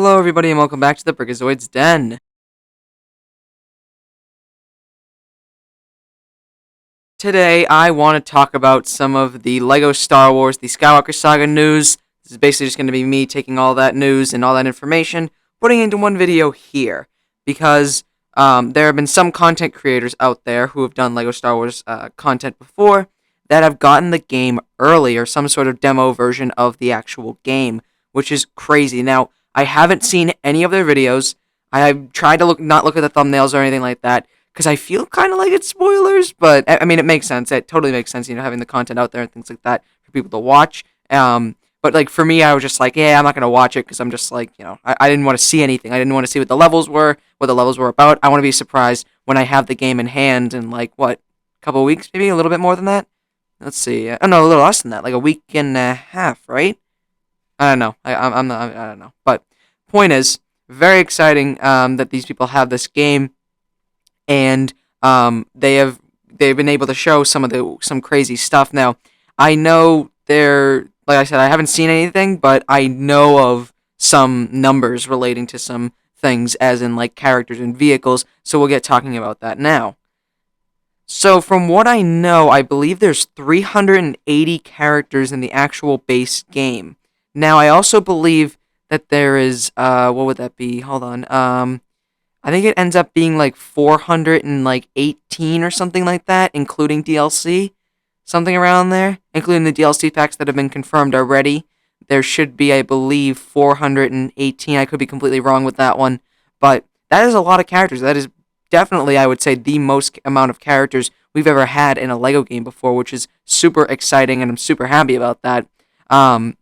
Hello, everybody, and welcome back to the Brickazoid's Den. Today, I want to talk about some of the LEGO Star Wars, the Skywalker Saga news. This is basically just going to be me taking all that news and all that information, putting it into one video here, because there have been some content creators out there who have done LEGO Star Wars content before that have gotten the game early, or some sort of demo version of the actual game, which is crazy. Now, I haven't seen any of their videos. I have tried to not look at the thumbnails or anything like that, because I feel kind of like it's spoilers, but I mean, it makes sense. It totally makes sense, having the content out there and things like that for people to watch. But like for me, I was just like, yeah, I'm not gonna watch it because I'm just like, I didn't want to see anything. I didn't want to see what the levels were, what the levels were about. I want to be surprised when I have the game in hand in like a couple of weeks, maybe a little bit more than that. Let's see. Oh no, a little less than that, like a week and a half, right? I don't know. I'm not. I don't know. But point is, very exciting that these people have this game, and they've been able to show some crazy stuff. Now, I know like I said, I haven't seen anything, but I know of some numbers relating to some things, as in like characters and vehicles. So we'll get talking about that now. So from what I know, I believe there's 380 characters in the actual base game. Now, I also believe that there is what would that be? Hold on. I think it ends up being like 418 or something like that, including DLC. Something around there, including the DLC packs that have been confirmed already. There should be, I believe, 418. I could be completely wrong with that one, but that is a lot of characters. That is definitely, I would say, the most amount of characters we've ever had in a LEGO game before, which is super exciting, and I'm super happy about that. Um,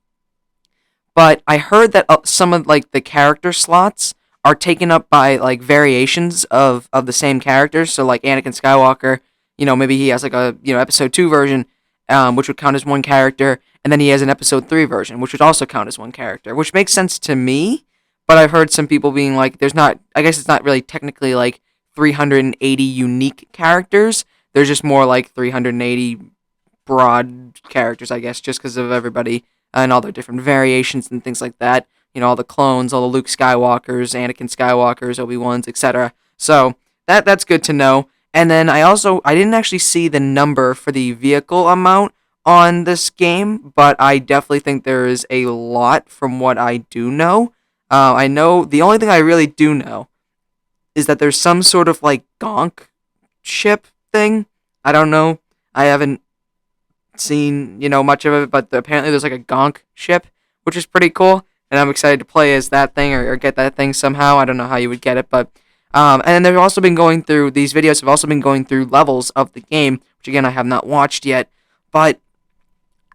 but I heard that some of like the character slots are taken up by like variations of the same characters. So like Anakin Skywalker, maybe he has like a episode 2 version, which would count as one character, and then he has an episode 3 version, which would also count as one character, which makes sense to me. But I've heard some people being like, there's not. I guess it's not really technically like 380 unique characters. There's just more like 380 broad characters, I guess, just because of everybody and all their different variations and things like that. All the clones, all the Luke Skywalkers, Anakin Skywalkers, Obi-Wans, etc. So that's good to know. And then I didn't actually see the number for the vehicle amount on this game, but I definitely think there is a lot from what I do know. I know the only thing I really do know is that there's some sort of like gonk ship thing. I don't know. I haven't seen much of it, but apparently there's like a gonk ship, which is pretty cool, and I'm excited to play as that thing, or get that thing somehow. I don't know how you would get it, but and then they've also been going through these videos. Have also been going through levels of the game, which again I have not watched yet, but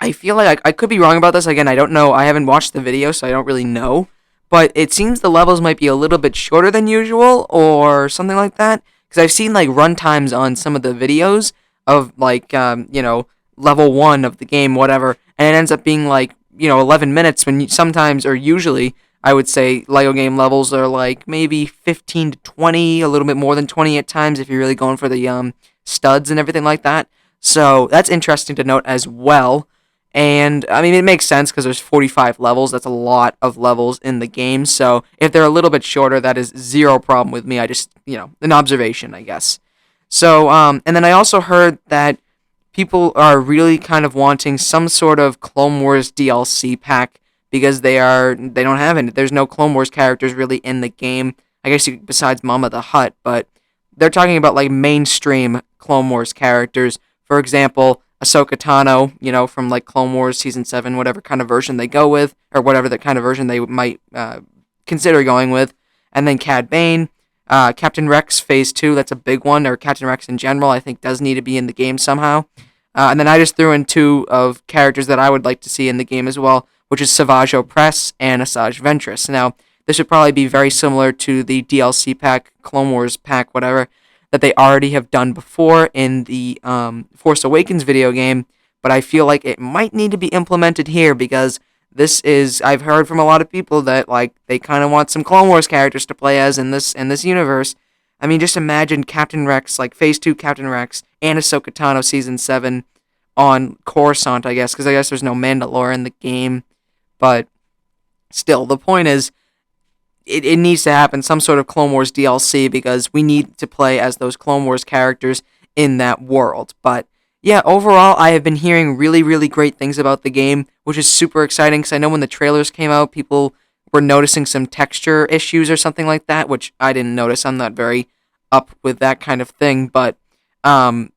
I feel like I could be wrong about this. Again, I don't know. I haven't watched the video, so I don't really know. But it seems the levels might be a little bit shorter than usual, or something like that. Because I've seen like run times on some of the videos of like level 1 of the game, whatever, and it ends up being like 11 minutes when sometimes, or usually, I would say LEGO game levels are like maybe 15 to 20, a little bit more than 20 at times if you're really going for the studs and everything like that. So that's interesting to note as well. And I mean, it makes sense because there's 45 levels. That's a lot of levels in the game. So if they're a little bit shorter, that is zero problem with me. I just, an observation, I guess. So, and then I also heard that people are really kind of wanting some sort of Clone Wars DLC pack, because they don't have any. There's no Clone Wars characters really in the game. I guess besides Mama the Hutt, but they're talking about like mainstream Clone Wars characters. For example, Ahsoka Tano, from like Clone Wars Season 7, whatever kind of version they go with, or whatever the kind of version they might consider going with. And then Cad Bane, Captain Rex Phase 2, that's a big one, or Captain Rex in general, I think does need to be in the game somehow. And then I just threw in 2 of characters that I would like to see in the game as well, which is Savage Opress and Asajj Ventress. Now, this would probably be very similar to the DLC pack, Clone Wars pack, whatever, that they already have done before in the Force Awakens video game, but I feel like it might need to be implemented here, because I've heard from a lot of people that like they kind of want some Clone Wars characters to play as in this universe. I mean, just imagine Captain Rex, like Phase 2 Captain Rex, and Ahsoka Tano Season 7 on Coruscant, I guess, because I guess there's no Mandalore in the game. But still, the point is, it needs to happen, some sort of Clone Wars DLC, because we need to play as those Clone Wars characters in that world. But yeah, overall, I have been hearing really, really great things about the game, which is super exciting, because I know when the trailers came out, people were noticing some texture issues or something like that, which I didn't notice. I'm not very up with that kind of thing, but um,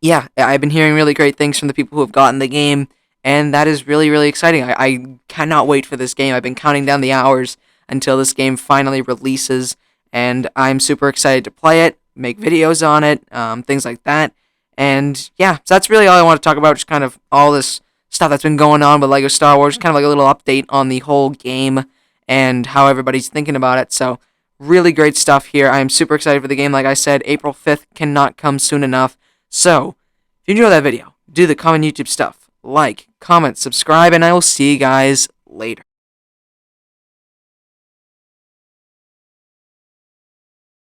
yeah, I've been hearing really great things from the people who have gotten the game, and that is really, really exciting. I cannot wait for this game. I've been counting down the hours until this game finally releases, and I'm super excited to play it, make videos on it, things like that. And yeah, so that's really all I want to talk about, just kind of all this stuff that's been going on with LEGO Star Wars, kind of like a little update on the whole game and how everybody's thinking about it. So, really great stuff here. I'm super excited for the game. Like I said, April 5th cannot come soon enough. So, if you enjoyed that video, do the common YouTube stuff. Like, comment, subscribe, and I will see you guys later.